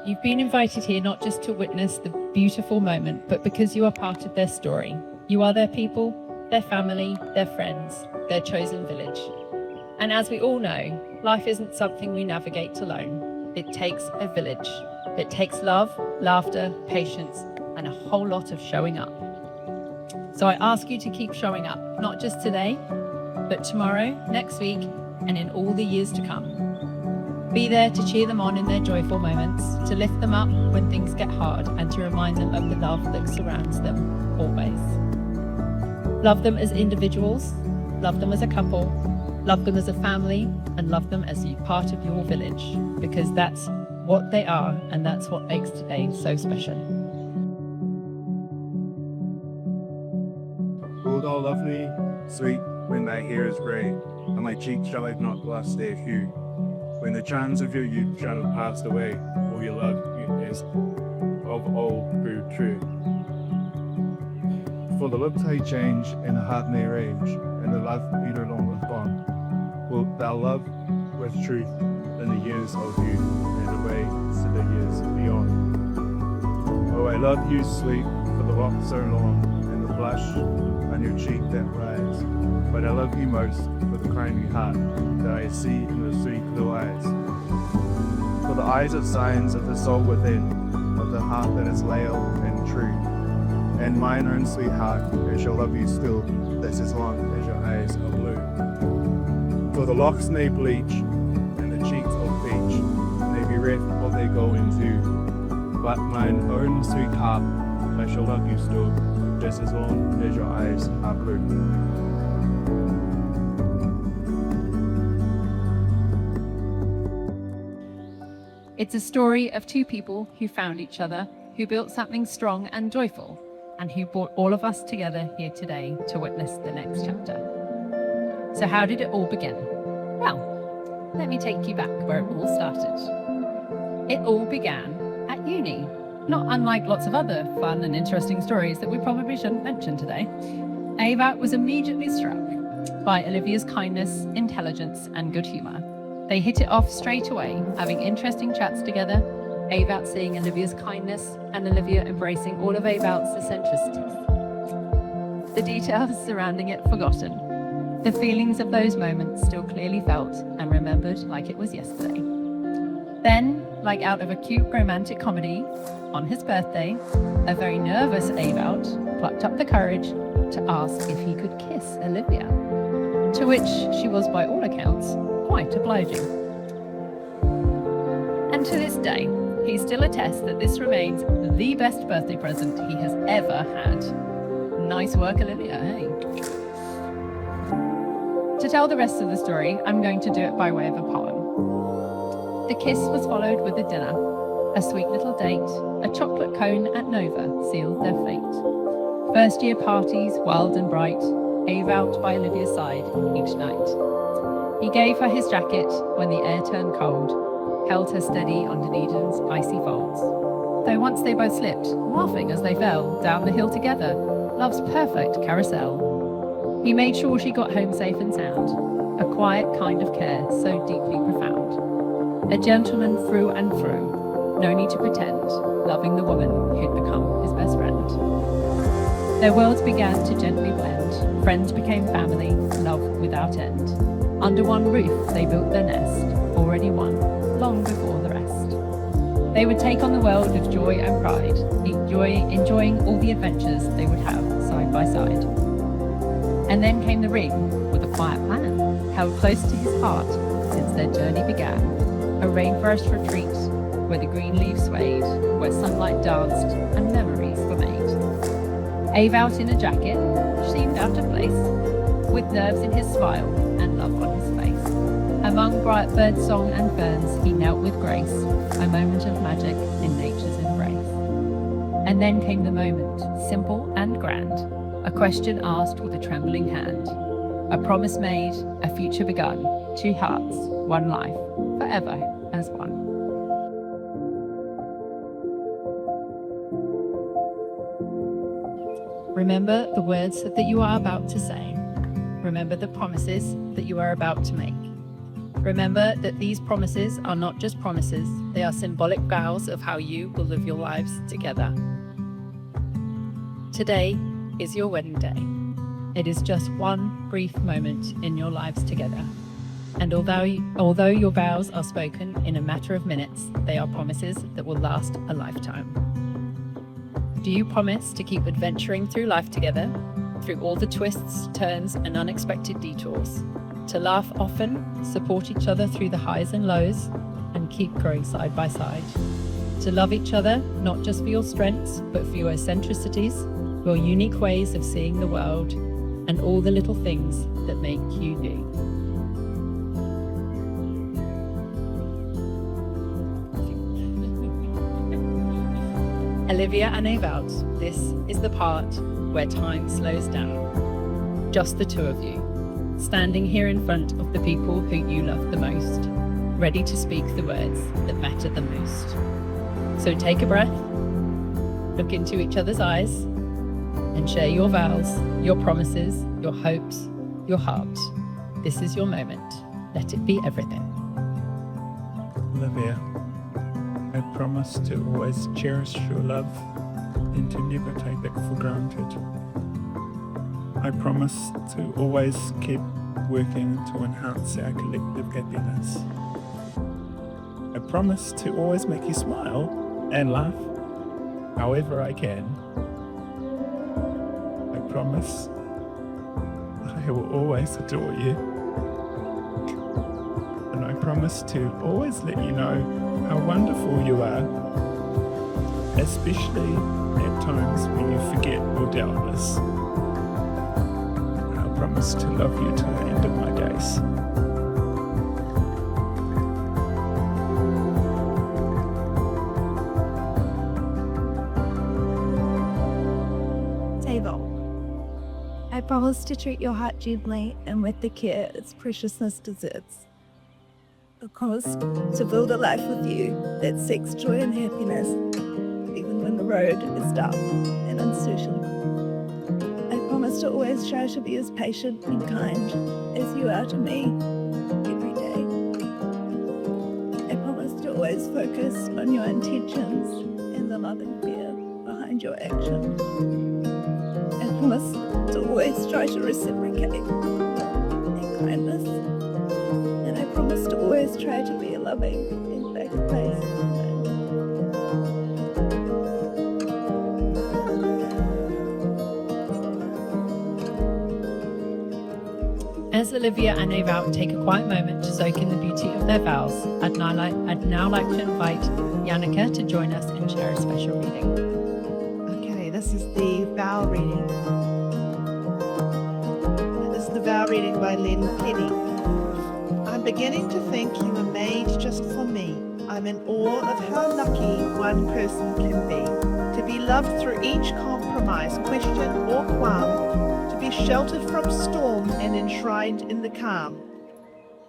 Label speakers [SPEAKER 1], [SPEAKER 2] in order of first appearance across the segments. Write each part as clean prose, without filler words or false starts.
[SPEAKER 1] You've been invited here not just to witness the beautiful moment, but because you are part of their story. You are their people, their family, their friends, their chosen village. And as we all know, life isn't something we navigate alone. It takes a village. It takes love, laughter, patience, and a whole lot of showing up. So I ask you to keep showing up, not just today, but tomorrow, next week, and in all the years to come. Be there to cheer them on in their joyful moments, to lift them up when things get hard, and to remind them of the love that surrounds them always. Love them as individuals, love them as a couple, love them as a family, and love them as part of your village, because that's what they are, and that's what makes today so special.
[SPEAKER 2] Gold all lovely, sweet, when thy hair is grey, and thy cheek shall have not lost their hue. When the charms of your youth shall have passed away, all your love is of old proved true.
[SPEAKER 3] For the lips may change, and the heart may range, and the love be no longer fond. Wilt thou love with truth in the years of youth, and away to the years beyond? Oh, I love you, sweet, for the walk so long, and the blush on your cheek that rise. But I love you most for the kindly heart that I see in the sweet blue eyes. For the eyes are signs of the soul within, of the heart that is loyal and true. And mine own sweetheart, I shall love you still, that's as long as your eyes are blue. For the locks may bleach, and the cheeks of peach may be red or they go into. But mine own sweetheart, I shall love you still, just as long as your eyes are blue.
[SPEAKER 1] It's a story of two people who found each other, who built something strong and joyful, and who brought all of us together here today to witness the next chapter. So how did it all begin? Well, let me take you back where it all started. It all began at uni, not unlike lots of other fun and interesting stories that we probably shouldn't mention today. Ava was immediately struck by Olivia's kindness, intelligence, and good humour. They hit it off straight away, having interesting chats together, Ava seeing Olivia's kindness, and Olivia embracing all of Ava's eccentricities. The details surrounding it forgotten. The feelings of those moments still clearly felt and remembered like it was yesterday. Then, like out of a cute romantic comedy, on his birthday, a very nervous Ava plucked up the courage to ask if he could kiss Olivia, to which she was, by all accounts, quite obliging. And to this day, he still attests that this remains the best birthday present he has ever had. Nice work, Olivia, hey? To tell the rest of the story, I'm going to do it by way of a poem. The kiss was followed with a dinner, a sweet little date, a chocolate cone at Nova sealed their fate. First year parties, wild and bright, Ave out by Olivia's side each night. He gave her his jacket when the air turned cold, held her steady on Dunedin's icy folds. Though once they both slipped, laughing as they fell down the hill together, love's perfect carousel. He made sure she got home safe and sound, a quiet kind of care so deeply profound. A gentleman through and through, no need to pretend, loving the woman who'd become his best friend. Their worlds began to gently blend, friends became family, love without end. Under one roof they built their nest, already won, long before the rest. They would take on the world with joy and pride, enjoying all the adventures they would have side by side. And then came the ring, with a quiet plan, held close to his heart since their journey began. A rainforest retreat, where the green leaves swayed, where sunlight danced and memories were made. Ave out in a jacket, seemed out of place, with nerves in his smile and love on his face. Among bright bird song and ferns, he knelt with grace, a moment of magic in nature's embrace. And then came the moment, simple and grand, a question asked with a trembling hand, a promise made, a future begun, two hearts, one life, forever as one. Remember the words that you are about to say. Remember the promises that you are about to make. Remember that these promises are not just promises, they are symbolic vows of how you will live your lives together. Today is your wedding day. It is just one brief moment in your lives together. And although your vows are spoken in a matter of minutes, they are promises that will last a lifetime. Do you promise to keep adventuring through life together, through all the twists, turns, and unexpected detours? To laugh often, support each other through the highs and lows, and keep growing side by side? To love each other, not just for your strengths, but for your eccentricities, your unique ways of seeing the world, and all the little things that make you you. Olivia and Ewout, this is the part where time slows down. Just the two of you, standing here in front of the people who you love the most, ready to speak the words that matter the most. So take a breath, look into each other's eyes, and share your vows, your promises, your hopes, your heart. This is your moment. Let it be everything.
[SPEAKER 4] Olivia, I promise to always cherish your love and to never take it for granted. I promise to always keep working to enhance our collective happiness. I promise to always make you smile and laugh however I can. I promise I will always adore you. And I promise to always let you know how wonderful you are, especially at times when you forget or doubt this. I promise to love you to the end of my days.
[SPEAKER 5] Table. I promise to treat your heart gently and with the care its preciousness deserves. I promise to build a life with you that seeks joy and happiness, even when the road is dark and uncertain. I promise to always try to be as patient and kind as you are to me every day. I promise to always focus on your intentions and the love and fear behind your actions. I promise to always try to reciprocate in kindness. And I promise to always try to be a loving and faith-based friend.
[SPEAKER 1] As Olivia and Ewout take a quiet moment to soak in the beauty of their vows, I'd now like to invite Yannicka to join us and share a special reading.
[SPEAKER 6] Okay, this is the vow reading. This is the vow reading by Len Penny. I'm beginning to think you were made just for me. I'm in awe of how lucky one person can be. To be loved through each compromise, question or qualm. To be sheltered from storm and enshrined in the calm.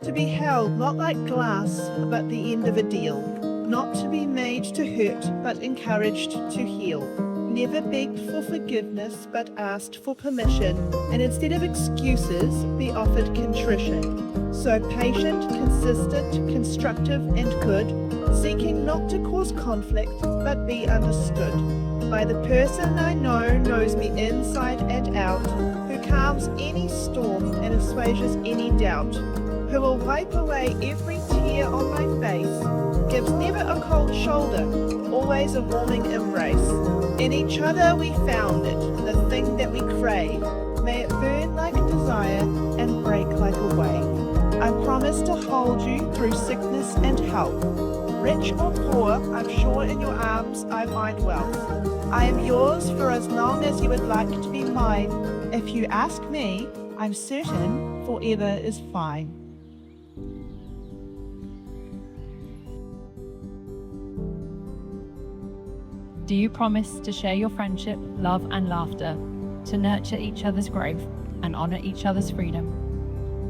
[SPEAKER 6] To be held not like glass, but the end of a deal. Not to be made to hurt, but encouraged to heal. Never begged for forgiveness, but asked for permission, and instead of excuses, be offered contrition. So patient, consistent, constructive, and good, seeking not to cause conflict, but be understood. By the person I know knows me inside and out, who calms any storm and assuages any doubt, who will wipe away every tear on my face, gives never a cold shoulder, always a warming embrace. In each other we found it, the thing that we crave. May it burn like desire and break like a wave. I promise to hold you through sickness and health. Rich or poor, I'm sure in your arms I find wealth. I am yours for as long as you would like to be mine. If you ask me, I'm certain forever is fine.
[SPEAKER 1] Do you promise to share your friendship, love, and laughter, to nurture each other's growth and honor each other's freedom?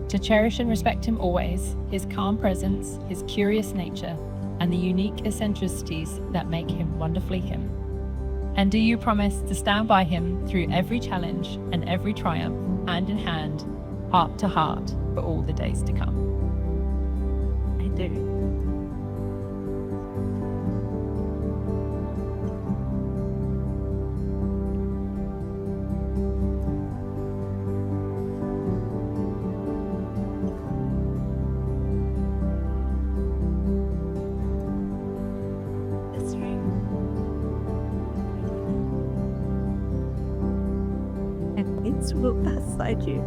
[SPEAKER 1] To cherish and respect him always, his calm presence, his curious nature, and the unique eccentricities that make him wonderfully him? And do you promise to stand by him through every challenge and every triumph, hand in hand, heart to heart, for all the days to come?
[SPEAKER 5] do. This ring. And it's will beside you.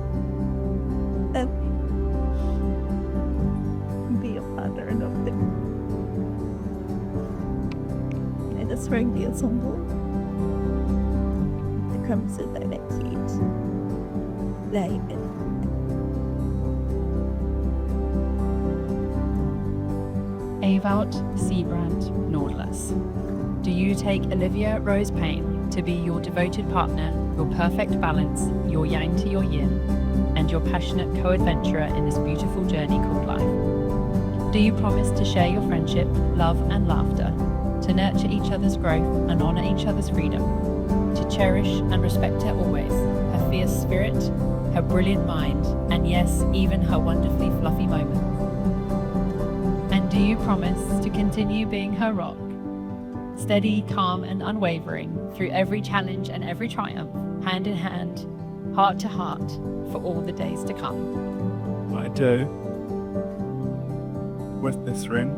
[SPEAKER 5] And be a father and of them. And this ring be a symbol. The crimson that it keeps. David.
[SPEAKER 1] Ewout Siebrand Nordless. Do you take Olivia Rose Payne to be your devoted partner, your perfect balance, your yang to your yin, and your passionate co-adventurer in this beautiful journey called life? Do you promise to share your friendship, love and laughter, to nurture each other's growth and honour each other's freedom, to cherish and respect her always, her fierce spirit, her brilliant mind, and yes, even her wonderfully fluffy moments? And do you promise to continue being her rock, steady, calm and unwavering through every challenge and every triumph, hand in hand, heart to heart, for all the days to come?
[SPEAKER 4] I do. With this ring,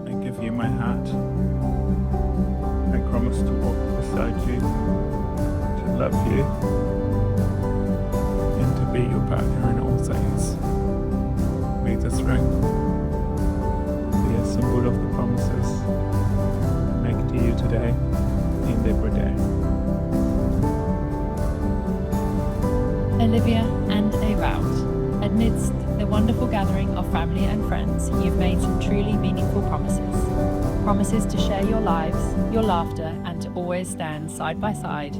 [SPEAKER 4] I give you my heart. I promise to walk beside you, to love you, and to be your partner in all things. May this ring be a symbol of the promises I make to you today and every day.
[SPEAKER 1] Olivia and Ewout, amidst the wonderful gathering of family and friends, you've made some truly meaningful promises. Promises to share your lives, your laughter, and to always stand side by side,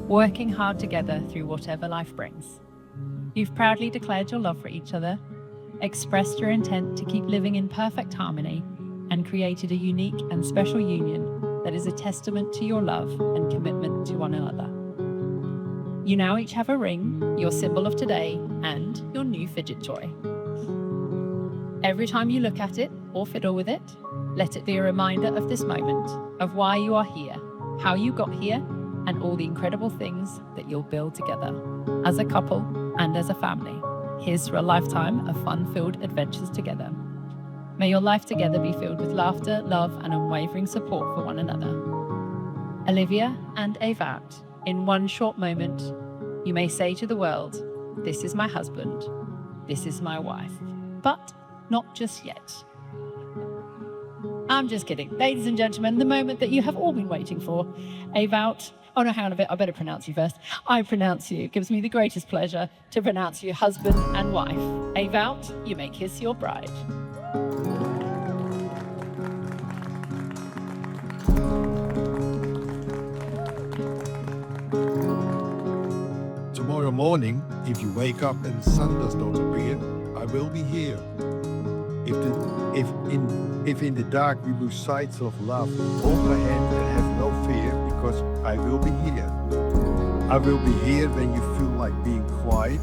[SPEAKER 1] working hard together through whatever life brings. You've proudly declared your love for each other, expressed your intent to keep living in perfect harmony, and created a unique and special union that is a testament to your love and commitment to one another. You now each have a ring, your symbol of today, and your new fidget toy. Every time you look at it or fiddle with it, let it be a reminder of this moment, of why you are here, how you got here, and all the incredible things that you'll build together, as a couple and as a family. Here's to a lifetime of fun-filled adventures together. May your life together be filled with laughter, love, and unwavering support for one another. Olivia and Ewout, in one short moment, you may say to the world, "This is my husband, this is my wife," but not just yet. I'm just kidding. Ladies and gentlemen, the moment that you have all been waiting for. Ewout, oh no, hang on a bit, I better pronounce you first. I pronounce you. It gives me the greatest pleasure to pronounce you husband and wife. Ewout, you may kiss your bride.
[SPEAKER 7] Tomorrow morning, if you wake up and the sun does not appear, I will be here. If in the dark we lose sight of love, hold my hand and have no fear, because I will be here. I will be here when you feel like being quiet.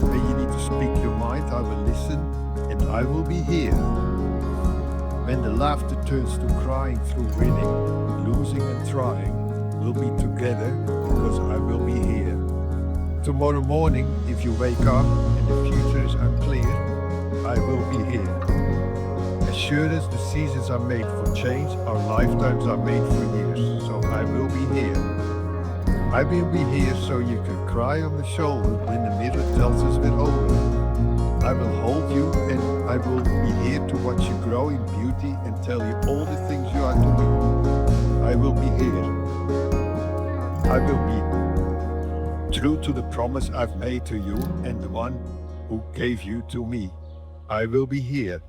[SPEAKER 7] When you need to speak your mind, I will listen, and I will be here. When the laughter turns to crying through winning, losing and trying, we'll be together, because I will be here. Tomorrow morning, if you wake up and the future is unclear, I will be here. As sure as the seasons are made for change, our lifetimes are made for years, so I will be here. I will be here so you can cry on the shoulder when the mirror tells us we're older. I will hold you and I will be here to watch you grow in beauty and tell you all the things you are doing. I will be here. I will be true to the promise I've made to you and the one who gave you to me. I will be here.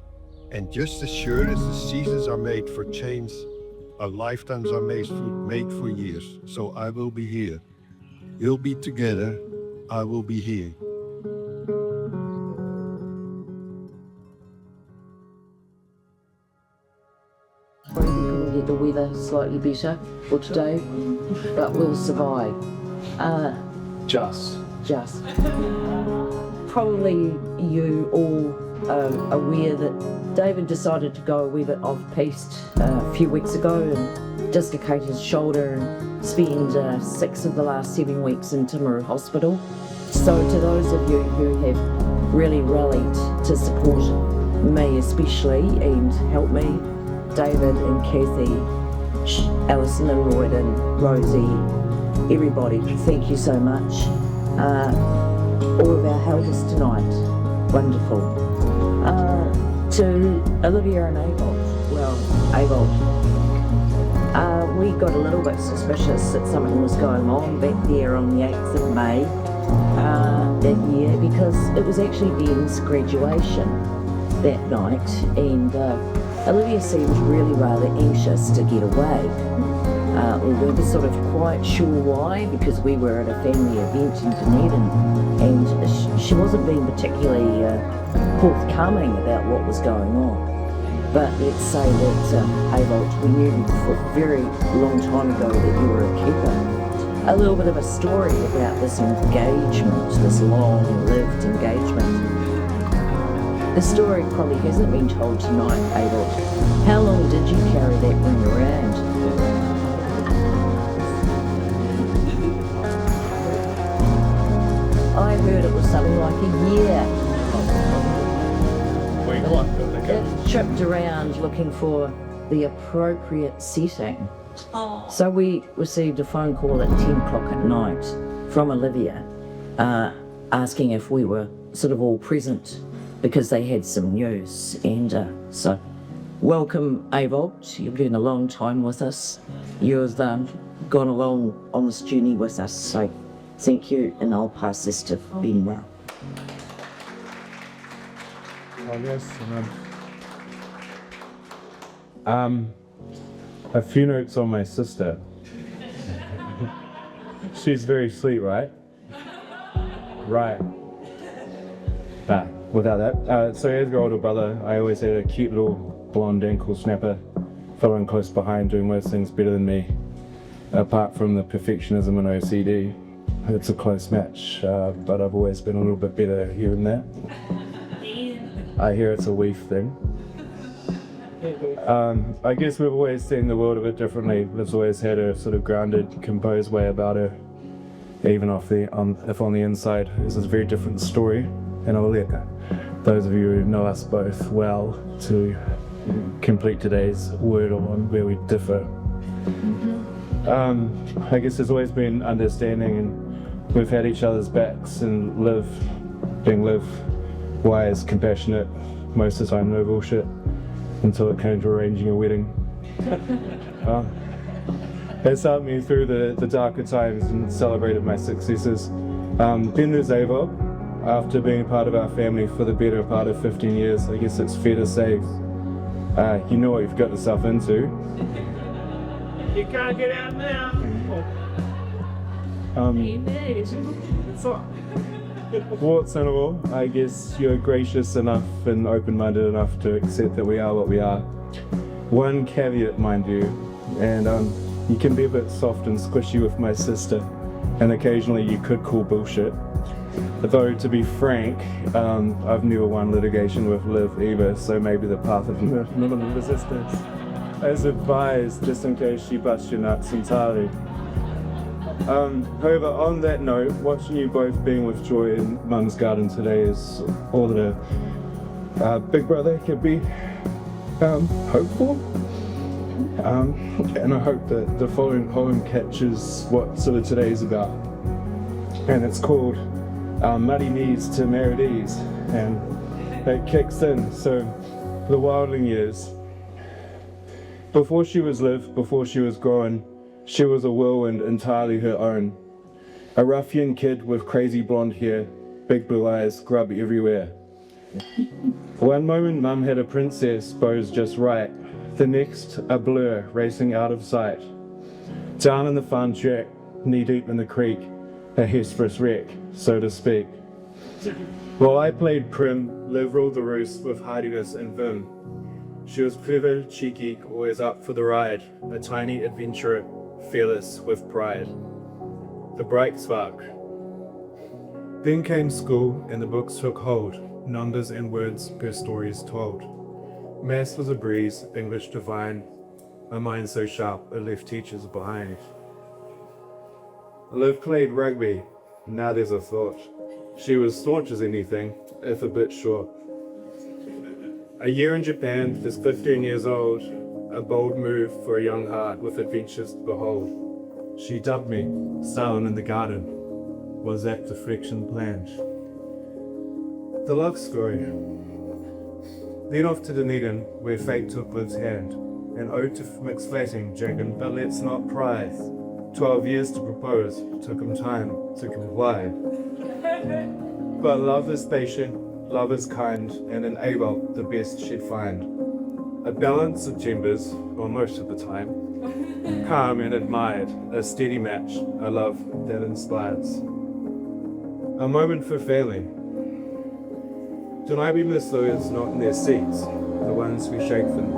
[SPEAKER 7] And just as sure as the seasons are made for change, our lifetimes are made for years. So I will be here. We'll be together. I will be here.
[SPEAKER 8] Maybe couldn't get the weather slightly better for today, but we'll survive.
[SPEAKER 3] Just.
[SPEAKER 8] Probably you all are aware that David decided to go a wee bit off-piste a few weeks ago and dislocate his shoulder and spend 6 of the last 7 weeks in Timaru Hospital. So to those of you who have really rallied to support me especially and help me, David and Kathy, Alison and Lloyd and Rosie, everybody, thank you so much. All of our helpers tonight, wonderful. To Olivia and Avolt, we got a little bit suspicious that something was going on back there on the 8th of May that year, because it was actually Ben's graduation that night, and Olivia seemed really rather anxious to get away. We were sort of quite sure why, because we were at a family event in Dunedin, and she wasn't being particularly forthcoming about what was going on. But let's say that, Avolt, we knew for a very long time ago that you were a keeper. A little bit of a story about this engagement, this long-lived engagement. The story probably hasn't been told tonight, Avolt. How long did you carry that ring around? I heard it was something like a year. It tripped around looking for the appropriate setting. So we received a phone call at 10 o'clock at night from Olivia asking if we were sort of all present because they had some news. And so welcome, Avolt. You've been a long time with us. You've gone along on this journey with us. So thank you, and I'll pass this to Ben now.
[SPEAKER 3] Oh, yes. A few notes on my sister. She's very sweet, right? Right. Without that. So as your older brother, I always had a cute little blonde ankle snapper following close behind, doing most things better than me. Apart from the perfectionism and OCD, it's a close match, but I've always been a little bit better here and there. I hear it's a weave thing. I guess we've always seen the world a bit differently. Liv's always had a sort of grounded, composed way about her, even if on the inside is a very different story. And I'll let those of you who know us both well to complete today's word on where we differ. I guess there's always been understanding, and we've had each other's backs, and being Liv, wise, compassionate, most of the time no bullshit, until it came to arranging a wedding. It's helped me through the darker times and celebrated my successes. Ben Ava, after being part of our family for the better part of 15 years, I guess it's fair to say, you know what you've got yourself into. You can't get out now. Warts and all, I guess you're gracious enough and open-minded enough to accept that we are what we are. One caveat, mind you, and you can be a bit soft and squishy with my sister, and occasionally you could call bullshit. Though, to be frank, I've never won litigation with Liv either, so maybe the path of minimum resistance is advised, just in case she busts your nuts entirely. However, on that note, watching you both being with joy in Mum's garden today is all that a big brother could be hopeful. And I hope that the following poem captures what sort of today is about. And it's called Muddy Knees to Married Ease, and it kicks in. So, the wildling years. Before she was Liv, before she was grown, she was a whirlwind entirely her own. A ruffian kid with crazy blonde hair, big blue eyes, grub everywhere. One moment Mum had a princess posed just right, the next a blur racing out of sight. Down in the farm track, knee deep in the creek, a hesperus wreck, so to speak. While I played prim, Liv ruled the roost with hardiness and vim. She was clever, cheeky, always up for the ride, a tiny adventurer, fearless with pride. The bright spark. Then came school, and the books took hold, numbers and words per stories told.
[SPEAKER 2] Maths was a breeze, English divine, my mind so sharp it left teachers behind. Liv played rugby, now there's a thought. She was staunch as anything, if a bit short. A year in Japan, just 15 years old, a bold move for a young heart with adventures to behold. She dubbed me, Starling in the Garden. Was that perfection planned? The love story. Lead off to Dunedin, where fate took Liv's hand. An ode to mixed flatting, Jagan, but let's not pry. 12 years to propose, took him time to comply. But love is patient, love is kind, and in Abel, the best she'd find. A balance of timbers, or most of the time. Calm and admired, a steady match, a love that inspires. A moment for failing. Don't I be miss those not in their seats, the ones who shake them.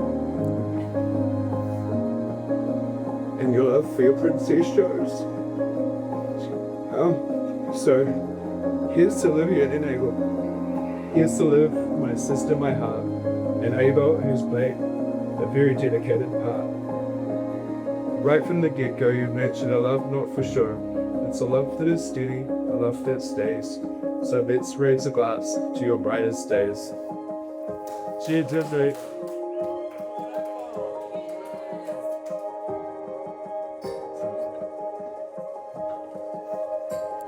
[SPEAKER 2] And your love for your princess shows. So, here's to Olivia and Abel. Here's to Liv, my sister, my heart, and Abel, who's played a very dedicated part. Right from the get-go, you've mentioned a love not for sure. It's a love that is steady, a love that stays. So let's raise a glass to your brightest days. Cheers, everybody.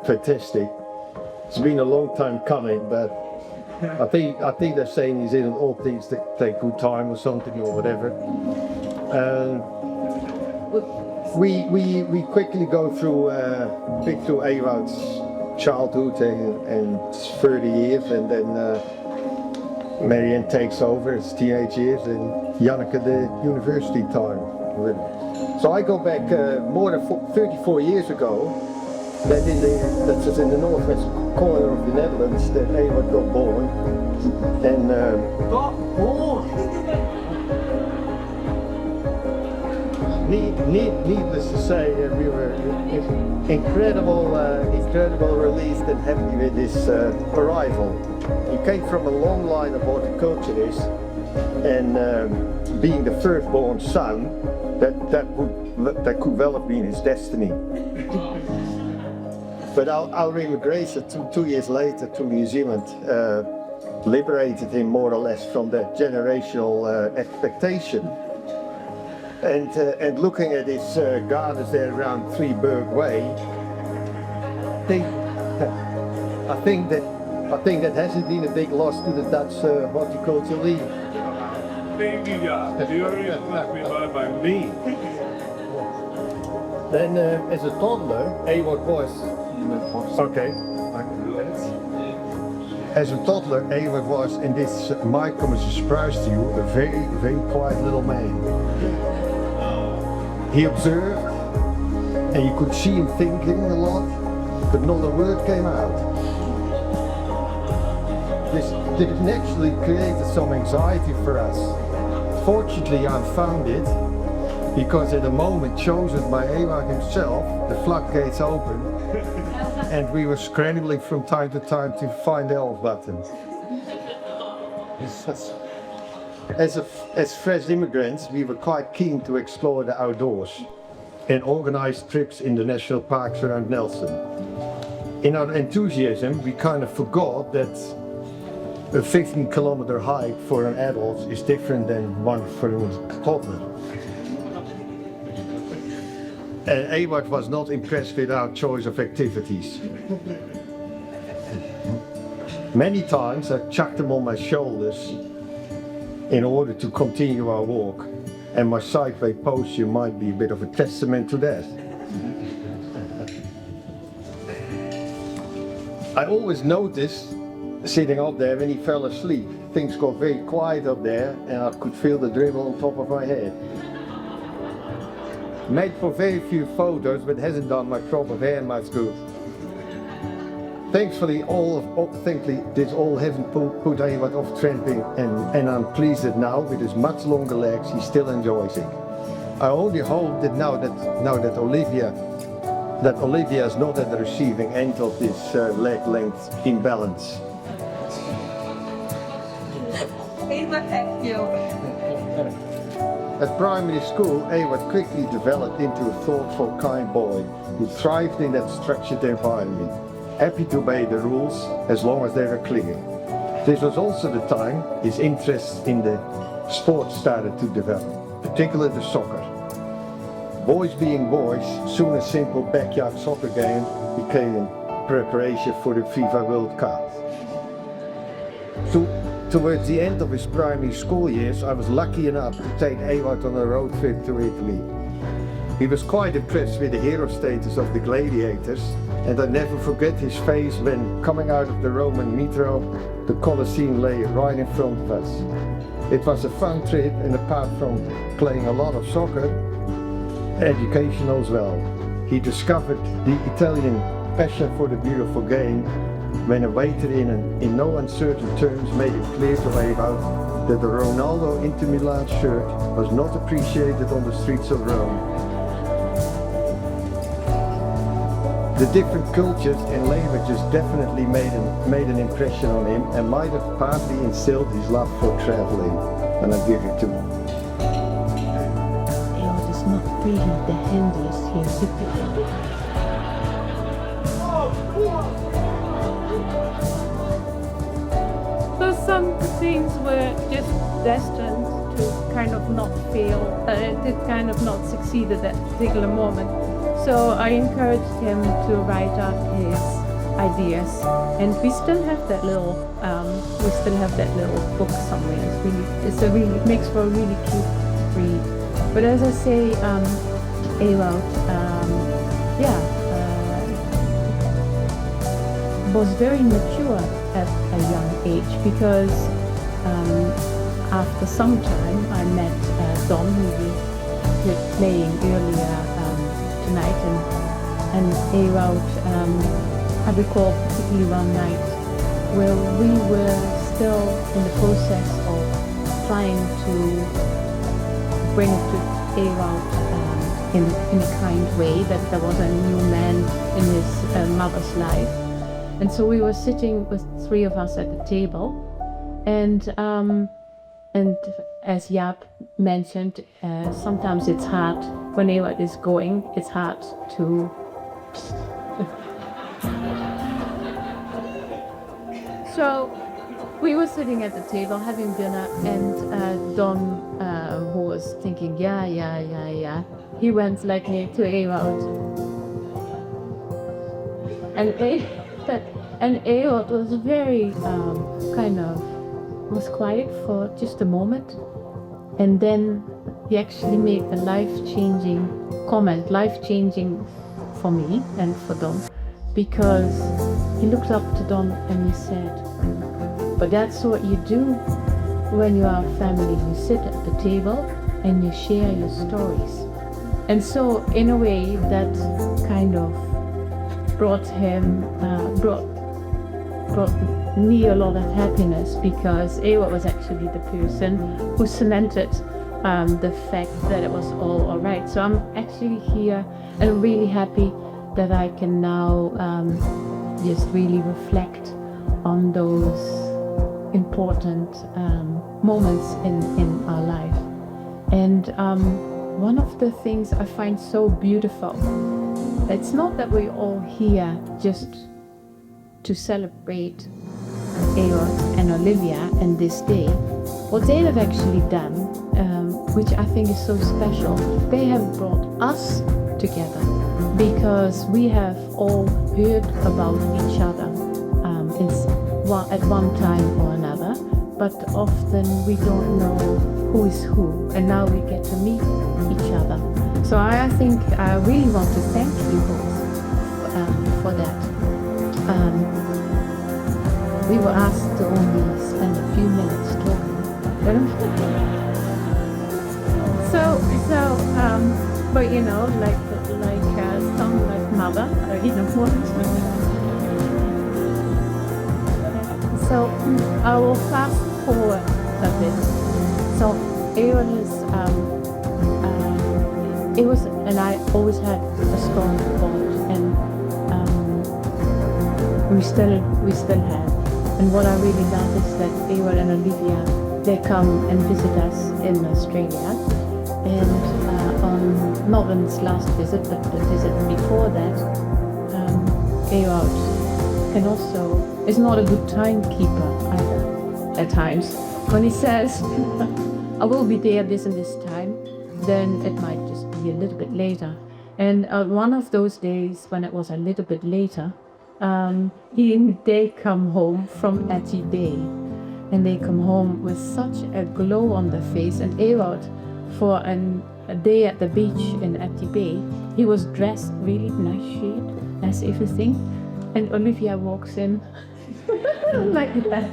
[SPEAKER 7] Fantastic. It's been a long time coming, but I think they're saying is in all things that take good time or something or whatever. We quickly go through Victor Ewoud's childhood and 30 years, and then Marianne takes over as teenage years, and Janneke the university time. So I go back more than 34 years ago. That's in the northwest corner of the Netherlands that Ewoud got born. And needless to say, we were incredible relieved and happy with his arrival. He came from a long line of horticulturists, and being the firstborn son, that could well have been his destiny. But our immigration 2 years later to New Zealand liberated him more or less from that generational expectation. And looking at his gardens there around Threeburg Way, I think that hasn't been a big loss to the Dutch Horticulture League.
[SPEAKER 2] Thank you, guys. You already left me by me.
[SPEAKER 7] Then, as a toddler, Ewoud was. Okay. As a toddler, Ewoud was, and this might come as a surprise to you, a very, very quiet little man. He observed, and you could see him thinking a lot, but not a word came out. This naturally created some anxiety for us. Fortunately, I found it, because at a moment chosen by Ewoud himself, the floodgates opened, and we were scrambling from time to time to find the off button. As fresh immigrants, we were quite keen to explore the outdoors and organize trips in the national parks around Nelson. In our enthusiasm, we kind of forgot that a 15-kilometer hike for an adult is different than one for a toddler. And Ewoud was not impressed with our choice of activities. Many times I chucked him on my shoulders in order to continue our walk, and my sideway posture might be a bit of a testament to that. I always noticed, sitting up there, when he fell asleep, things got very quiet up there, and I could feel the dribble on top of my head. Made for very few photos, but hasn't done my crop of hair much good. Thankfully, this all hasn't put Ewoud off tramping, and I'm pleased that now, with his much longer legs, he still enjoys it. I only hope that now that Olivia is not at the receiving end of this leg length imbalance.
[SPEAKER 9] Thank you.
[SPEAKER 7] At primary school, Ewart quickly developed into a thoughtful, kind boy who thrived in that structured environment, happy to obey the rules as long as they were clear. This was also the time his interest in the sport started to develop, particularly the soccer. Boys being boys, soon a simple backyard soccer game became in preparation for the FIFA World Cup. Towards the end of his primary school years, I was lucky enough to take Ewart on a road trip to Italy. He was quite impressed with the hero status of the gladiators, and I never forget his face when, coming out of the Roman metro, the Colosseum lay right in front of us. It was a fun trip, and apart from playing a lot of soccer, educational as well. He discovered the Italian passion for the beautiful game when a waiter in no uncertain terms made it clear to Ewart that the Ronaldo Inter Milan shirt was not appreciated on the streets of Rome. The different cultures and languages definitely made an impression on him and might have partly instilled his love for traveling, and I give it to him.
[SPEAKER 8] Ewart is not really the handiest here.
[SPEAKER 1] So some things were just destined to kind of not fail, to kind of not succeed at that particular moment. So I encouraged him to write up his ideas, and we still have that little book somewhere. It makes for a really cute read. But as I say, Ewart, was very mature at a young age, because after some time I met Don, who we were playing earlier tonight, and Ewart, I recall particularly one night where we were still in the process of trying to bring to Ewart in a kind way that there was a new man in his mother's life. And so we were sitting with three of us at the table, and as Jaap mentioned, sometimes it's hard when Ewart is going. It's hard to. So we were sitting at the table having dinner, and Don, who was thinking, yeah, he went like me to Ewart, and Ewart was very was quiet for just a moment, and then he actually made a life-changing comment, life-changing for me and for Don, because he looked up to Don and he said, "But that's what you do when you are family. You sit at the table and you share your stories." And so, in a way, that kind of brought me a lot of happiness, because Ewart was actually the person who cemented the fact that it was all right. So I'm actually here and I'm really happy that I can now just really reflect on those important moments in our life. And one of the things I find so beautiful, it's not that we're all here just to celebrate Ewart and Olivia and this day. What they have actually done, which I think is so special, they have brought us together, because we have all heard about each other at one time or another, but often we don't know who is who, and now we get to meet each other. So I think I really want to thank you both for that. We were asked to only spend a few minutes talking. But you know, like some like mother, So I will fast forward a bit. So Ewart and I always had a strong bond, and we still have. And what I really love is that Ewart and Olivia, they come and visit us in Australia,
[SPEAKER 9] And on not on his last visit, but the visit before that, Ewout can also is not a good timekeeper either at times. When he says, I will be there this and this time, then it might just be a little bit later. And one of those days when it was a little bit later, they come home from Atty Bay, and they come home with such a glow on their face. And Ewout, for a day at the beach in Atty Bay, he was dressed really nice shade, nice everything, and Olivia walks in like that.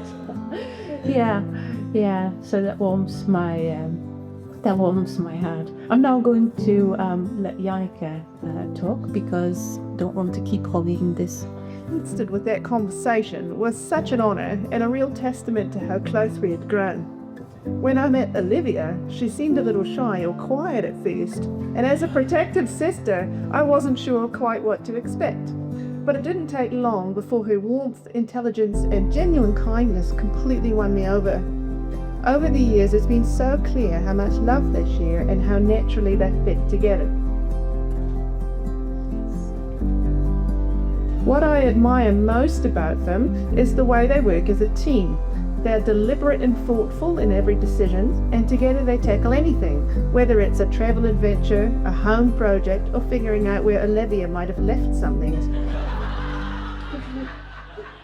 [SPEAKER 9] Yeah. So that warms my heart. I'm now going to let Jaike talk because I don't want to keep holding this.
[SPEAKER 6] Interested with that conversation was such an honour and a real testament to how close we had grown. When I met Olivia, she seemed a little shy or quiet at first, and as a protective sister, I wasn't sure quite what to expect. But it didn't take long before her warmth, intelligence, and genuine kindness completely won me over. Over the years, it's been so clear how much love they share and how naturally they fit together. What I admire most about them is the way they work as a team. They're deliberate and thoughtful in every decision, and together they tackle anything, whether it's a travel adventure, a home project, or figuring out where Olivia might have left something.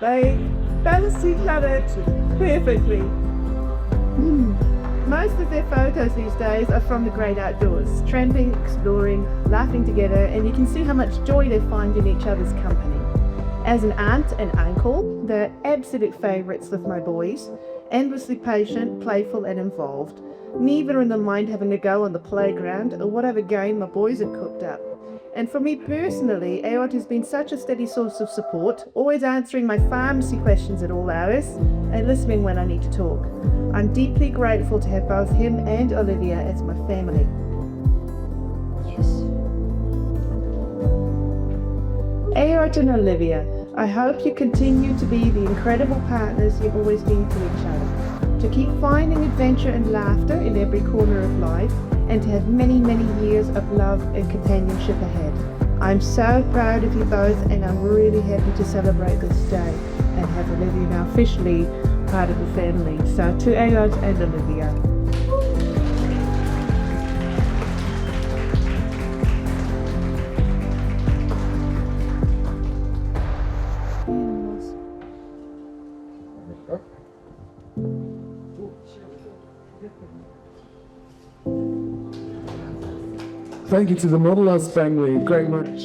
[SPEAKER 6] They balance each other perfectly. Most of their photos these days are from the great outdoors, tramping, exploring, laughing together, and you can see how much joy they find in each other's company. As an aunt and uncle, they're absolute favourites with my boys, endlessly patient, playful and involved. Neither of them mind having a go on the playground or whatever game my boys have cooked up. And for me personally, Ewout has been such a steady source of support, always answering my pharmacy questions at all hours and listening when I need to talk. I'm deeply grateful to have both him and Olivia as my family.
[SPEAKER 9] Yes.
[SPEAKER 6] Ewout and Olivia, I hope you continue to be the incredible partners you've always been to each other, to keep finding adventure and laughter in every corner of life, and to have many, many years of love and companionship ahead. I'm so proud of you both, and I'm really happy to celebrate this day and have Olivia now officially part of the family. So to Ewout and Olivia.
[SPEAKER 10] Thank you to the Modelers family, great much.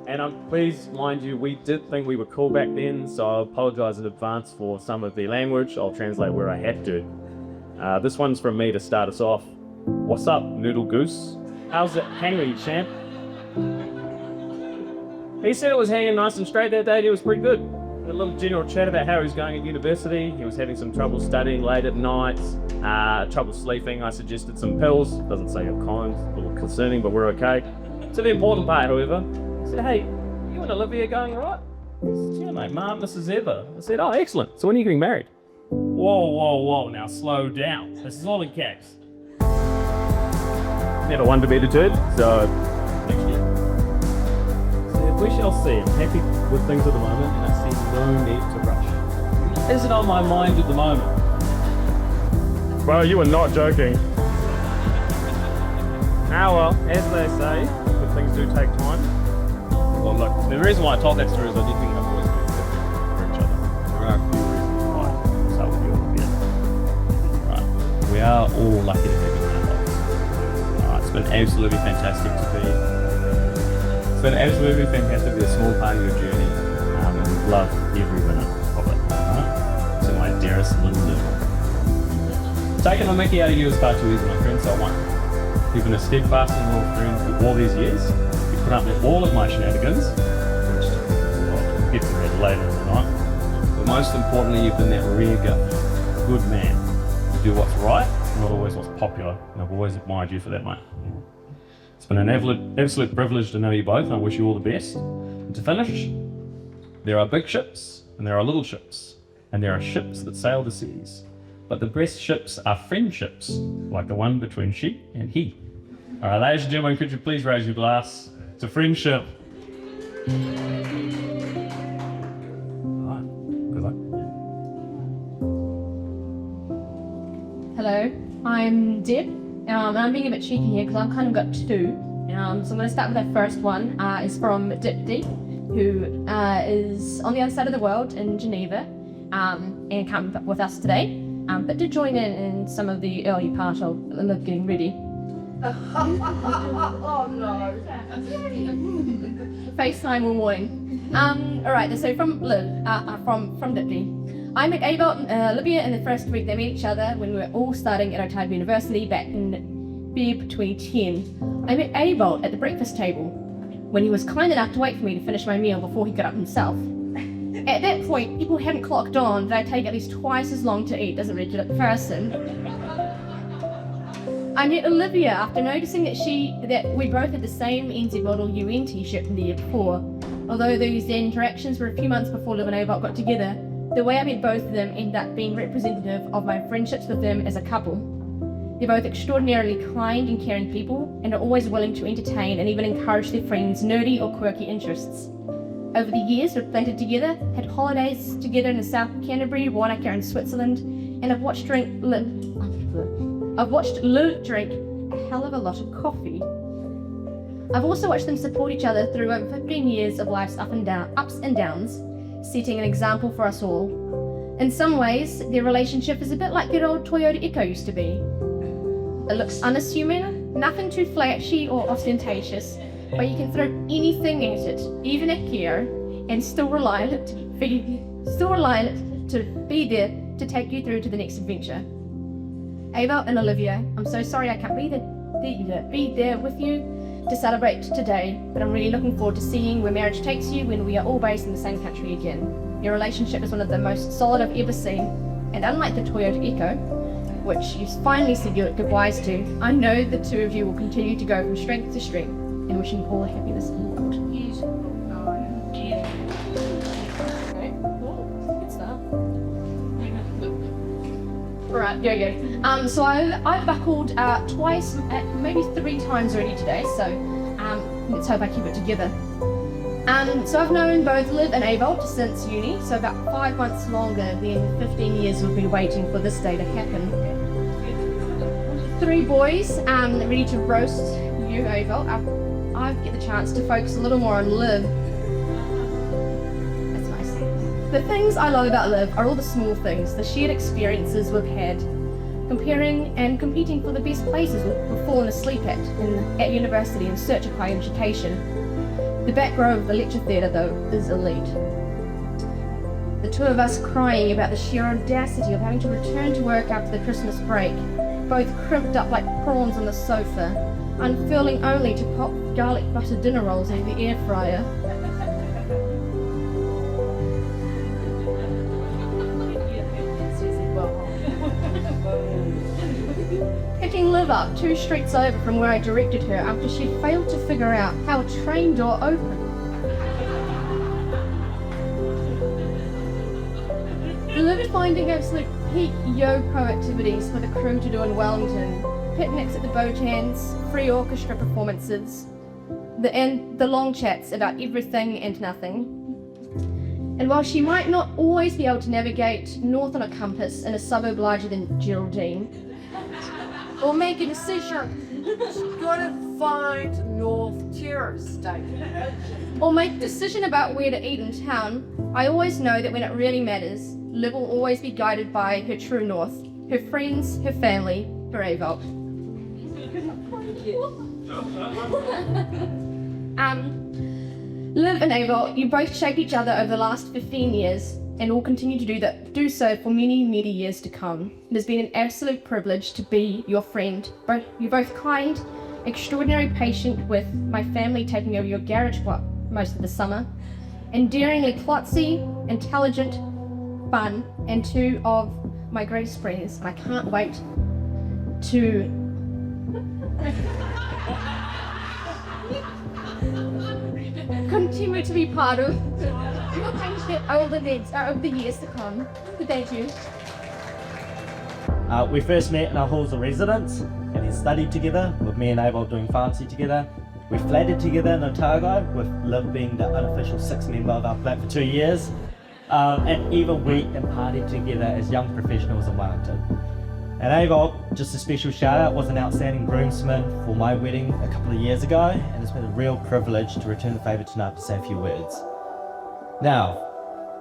[SPEAKER 11] And I'm pleased, mind you, we did think we were cool back then, so I apologise in advance for some of the language. I'll translate where I have to. This one's from me to start us off. What's up, Noodle Goose? How's it hanging, champ? He said it was hanging nice and straight that day. It was pretty good. A little general chat about how he was going at university. He was having some trouble studying late at night, trouble sleeping. I suggested some pills. Doesn't say of kind, a little concerning, but we're okay. So the important part, however, I said, hey, you and Olivia going all right? He said, yeah, mate, marvellous as ever. I said, oh, excellent. So when are you getting married? Whoa, now slow down. This is all in caps. Never one to be deterred, so next year. We shall see. I'm happy with things at the moment, and I see no need to rush. Is it on my mind at the moment? Well, you were not joking. Well, as they say, good things do take time. Well, look, the reason why I told that story is I did think I've always been perfect for each other. There are a few reasons why. So with you all here. Right. We are all lucky to have you in our lives. It's been absolutely fantastic to be. It's been absolutely fantastic to be a small part of your journey, and we've loved every minute of it. Right? To my dearest little noodle. Taking the mickey out of you is far too easy, my friend, so I won't. You've been a steadfast and loyal friend for all these years. You put up with all of my shenanigans, which we'll get to that later in the night. But most importantly, you've been that rare gift, good man. You do what's right, not always what's popular, and I've always admired you for that, mate. It's been an absolute privilege to know you both, and I wish you all the best. And to finish, there are big ships, and there are little ships, and there are ships that sail the seas. But the best ships are friendships, like the one between she and he. All right, ladies and gentlemen, could you please raise your glass to friendship? All right, good luck.
[SPEAKER 9] Hello, I'm Deb. I'm being a bit cheeky here because I've kind of got two. So I'm going to start with the first one. Is from Dipti, who is on the other side of the world in Geneva and can't be with us today, but did join in some of the early part of Liv getting ready. Oh no! FaceTime all morning. All right. So from Liv, from Dipti. I met Abel and Olivia in the first week they met each other when we were all starting at Otago University back in Feb 2010. I met Abel at the breakfast table when he was kind enough to wait for me to finish my meal before he got up himself. At that point, people hadn't clocked on that I take at least twice as long to eat as a regular person. I met Olivia after noticing that we both had the same NZ Model UN t-shirt from the year before. Although these interactions were a few months before Liv and Abel got together, the way I met both of them ended up being representative of my friendships with them as a couple. They're both extraordinarily kind and caring people and are always willing to entertain and even encourage their friends' nerdy or quirky interests. Over the years, we've planted together, had holidays together in the south of Canterbury, Wanaka and Switzerland, and I've watched Liv drink a hell of a lot of coffee. I've also watched them support each other through over 15 years of life's ups and downs, setting an example for us all. In some ways, their relationship is a bit like their old Toyota Echo used to be. It looks unassuming, nothing too flashy or ostentatious, but you can throw anything at it, even a Kia, and still rely on it to be there to take you through to the next adventure. Abel and Olivia, I'm so sorry I can't be there with you to celebrate today, but I'm really looking forward to seeing where marriage takes you when we are all based in the same country again. Your relationship is one of the most solid I've ever seen, and unlike the Toyota Echo, which you finally said your goodbyes to, I know the two of you will continue to go from strength to strength, and wishing you all the happiness in the world. Okay, cool. Good start. Right, go. So I've buckled twice, maybe 3 times already today, so let's hope I keep it together. So I've known both Liv and Abel since uni, so about 5 months longer than 15 years we've been waiting for this day to happen. 3 boys ready to roast you, Abel. I get the chance to focus a little more on Liv. That's nice. The things I love about Liv are all the small things, the shared experiences we've had, comparing and competing for the best places we've fallen asleep at university in search of higher education. The back row of the lecture theatre, though, is elite. The two of us crying about the sheer audacity of having to return to work after the Christmas break, both crimped up like prawns on the sofa, unfurling only to pop garlic butter dinner rolls into the air fryer. Picking Liv up 2 streets over from where I directed her after she failed to figure out how a train door opened. Liv finding absolute peak yo-pro activities for the crew to do in Wellington, picnics at the Botans, free orchestra performances, and the long chats about everything and nothing. And while she might not always be able to navigate north on a compass in a suburb larger than Geraldine, or make a decision,
[SPEAKER 12] Gotta find North Terrace, David.
[SPEAKER 9] or make a decision about where to eat in town, I always know that when it really matters, Liv will always be guided by her true north, her friends, her family, her Avalt. Liv and Avalt, you both shaped each other over the last 15 years and will continue to do so for many, many years to come. It has been an absolute privilege to be your friend. You're both kind, extraordinarily patient with my family taking over your garage most of the summer, endearingly klutzy, intelligent, fun, and 2 of my greatest friends. And I can't wait to continue to be part of your friendship over the years to come. Thank you.
[SPEAKER 11] We first met in our halls of residence and then studied together, with me and Abel doing pharmacy together. We flatted together in Otago, with Liv being the unofficial sixth member of our flat for 2 years. And even we and partied together as young professionals in Wellington. And Abel, just a special shout out, was an outstanding groomsman for my wedding a couple of years ago, and it's been a real privilege to return the favour tonight to say a few words. Now,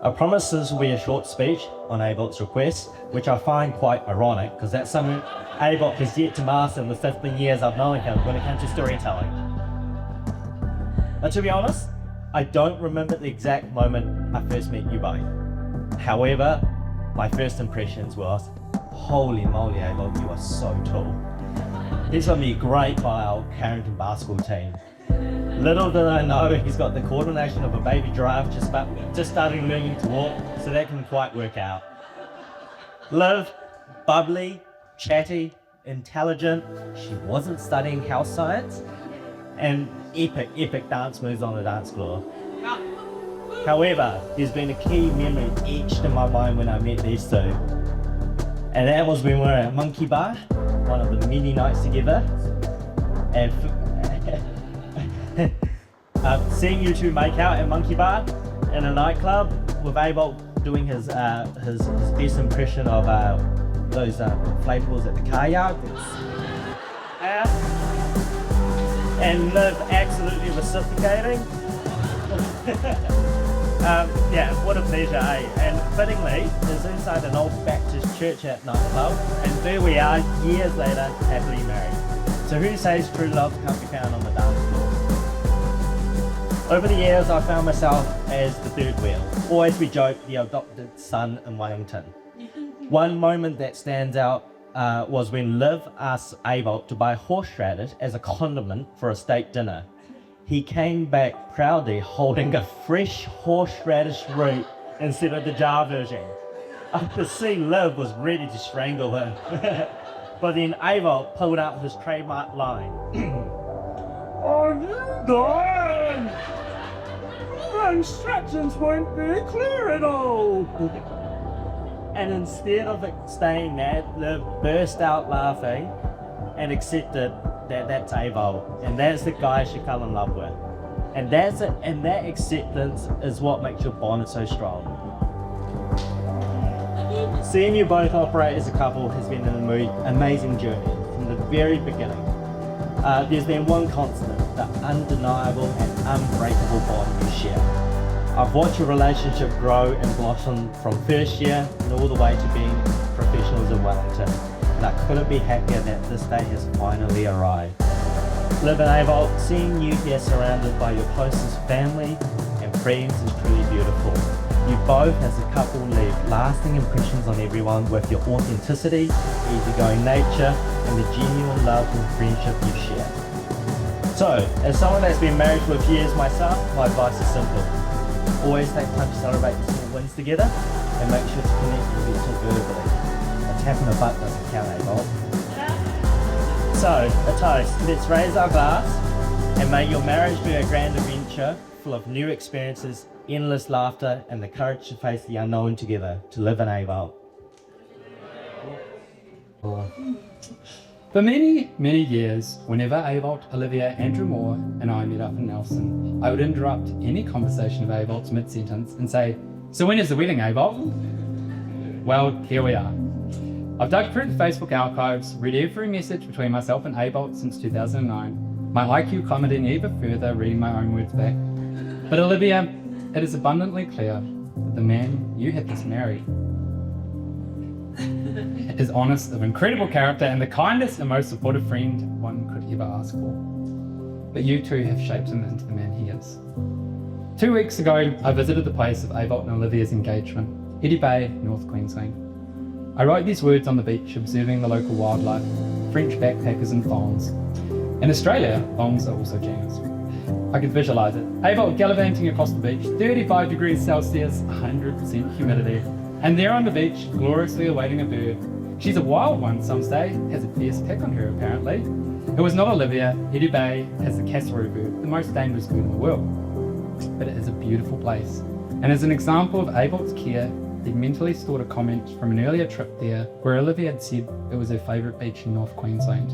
[SPEAKER 11] I promise this will be a short speech on Abel's request, which I find quite ironic, because that's something Abel has yet to master in the 15 years I've known him when it comes to storytelling. But to be honest, I don't remember the exact moment I first met you both. However, my first impressions was, holy moly Abel, you are so tall. He's going to be great by our Carrington basketball team. Little did I know he's got the coordination of a baby giraffe just starting learning to walk, so that can quite work out. Liv, bubbly, chatty, intelligent, she wasn't studying health science, and epic dance moves on the dance floor. However, there's been a key memory etched in my mind when I met these two. And that was when we were at Monkey Bar, one of the many nights together. And seeing you two make out at Monkey Bar in a nightclub with Abel doing his best impression of those inflatables at the car yard. And Liv absolutely reciprocating. Yeah, what a pleasure, eh? And fittingly, it's inside an old Baptist church at nightclub, and there we are, years later, happily married. So who says true love can't be found on the dance floor? Over the years, I found myself as the third wheel, or as we joke, the adopted son in Wellington. One moment that stands out was when Liv asked Abel to buy horseradish as a condiment for a steak dinner. He came back proudly holding a fresh horseradish root instead of the jar version. I could see Liv was ready to strangle him. But then Abel pulled out his trademark line.
[SPEAKER 10] Are you done? My instructions weren't very clear at all.
[SPEAKER 11] And instead of staying there, Liv burst out laughing and accepted that that's Abel, and that's the guy she fell in love with. And that's it, and that acceptance is what makes your bond so strong. Seeing you both operate as a couple has been an amazing journey from the very beginning. There's been one constant, the undeniable and unbreakable bond you share. I've watched your relationship grow and blossom from first year and all the way to being professionals in Wellington. And I couldn't be happier that this day has finally arrived. Liv and Abel, seeing you here surrounded by your closest family and friends is truly beautiful. You both as a couple leave lasting impressions on everyone with your authenticity, easygoing nature, and the genuine love and friendship you share. So, as someone that's been married for a few years myself, my advice is simple. Always take time to celebrate the small wins together and make sure to connect with each other verbally. Tapping a butt doesn't count, Abel. So, a toast. Let's raise our glass and may your marriage be a grand adventure full of new experiences, endless laughter, and the courage to face the unknown together, to Liv and Abel.
[SPEAKER 13] For many, many years, whenever Abel, Olivia, Andrew Moore, and I met up in Nelson, I would interrupt any conversation of Abel's mid-sentence and say, "So when is the wedding, Abel?" Well, here we are. I've dug through the Facebook archives, read every message between myself and Abel since 2009. My IQ plummeting even further reading my own words back. But Olivia, it is abundantly clear that the man you have just married is honest, of incredible character, and the kindest and most supportive friend one could ever ask for. But you two have shaped him into the man he is. 2 weeks ago, I visited the place of Abel and Olivia's engagement, Eddie Bay, North Queensland. I wrote these words on the beach, observing the local wildlife, French backpackers and thongs. In Australia, thongs are also jams. I could visualise it. Abel gallivanting across the beach, 35 degrees Celsius, 100% humidity. And there on the beach, gloriously awaiting a bird. She's a wild one, some say, has a fierce pick on her apparently. It was not Olivia. Eddie Bay has the Kasseroo bird, the most dangerous bird in the world. But it is a beautiful place. And as an example of Abel's care, he'd mentally stored a comment from an earlier trip there where Olivia had said it was her favourite beach in North Queensland.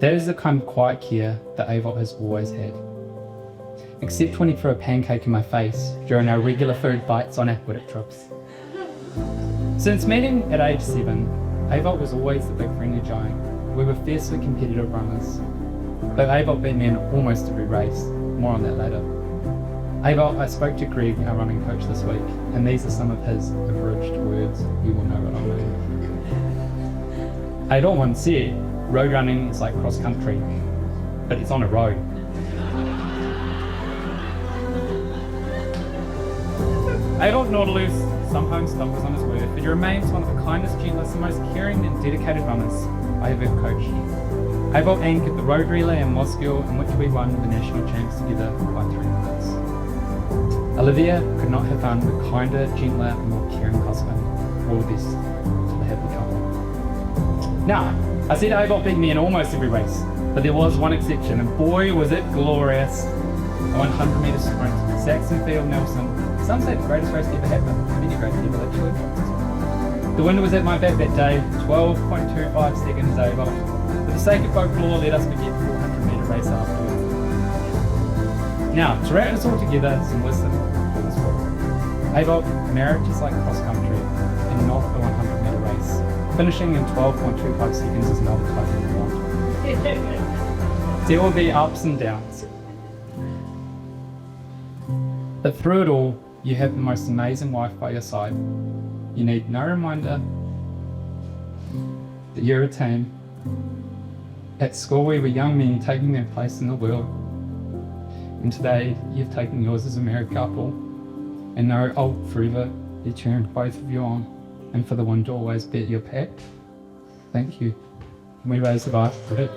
[SPEAKER 13] That is the kind of quiet care that Avot has always had. Except when he threw a pancake in my face during our regular food fights on aquatic trips. Since meeting at age 7, Avot was always the big friendly giant. We were fiercely competitive runners. But Avot beat me in almost every race. More on that later. Avot, I spoke to Greg, our running coach, this week, and these are some of his abridged words. You will know what I mean. Avot once said, road running is like cross country, but it's on a road. Avot Nautilus sometimes stumbles on his word, but he remains one of the kindest, gentlest, and most caring and dedicated runners I have ever coached. Avot anchored the road relay in Moscow, in which we won the national champs together by 3 minutes. Olivia could not have found a kinder, gentler, and more caring husband. All this to the happy couple. Now, I said Avot beat me in almost every race, but there was one exception, and boy was it glorious. A 100 metre sprint, Saxonfield Nelson. Some say the greatest race ever happened. Many great people actually. The wind was at my back that day, 12.25 seconds over. For the sake of folklore, let us forget the 400 metre race afterwards. Now, to wrap this all together, some wisdom for this world. Avot, marriage is like cross country and not a 100 metre race. Finishing in 12.25 seconds is not a title you want. There will be ups and downs. But through it all, you have the most amazing wife by your side. You need no reminder that you're a team. At school, we were young men taking their place in the world. And today, you've taken yours as a married couple. And know I'll forever be cheering both of you on. And for the one to always be at your back. Thank you. Can we raise the bar for it?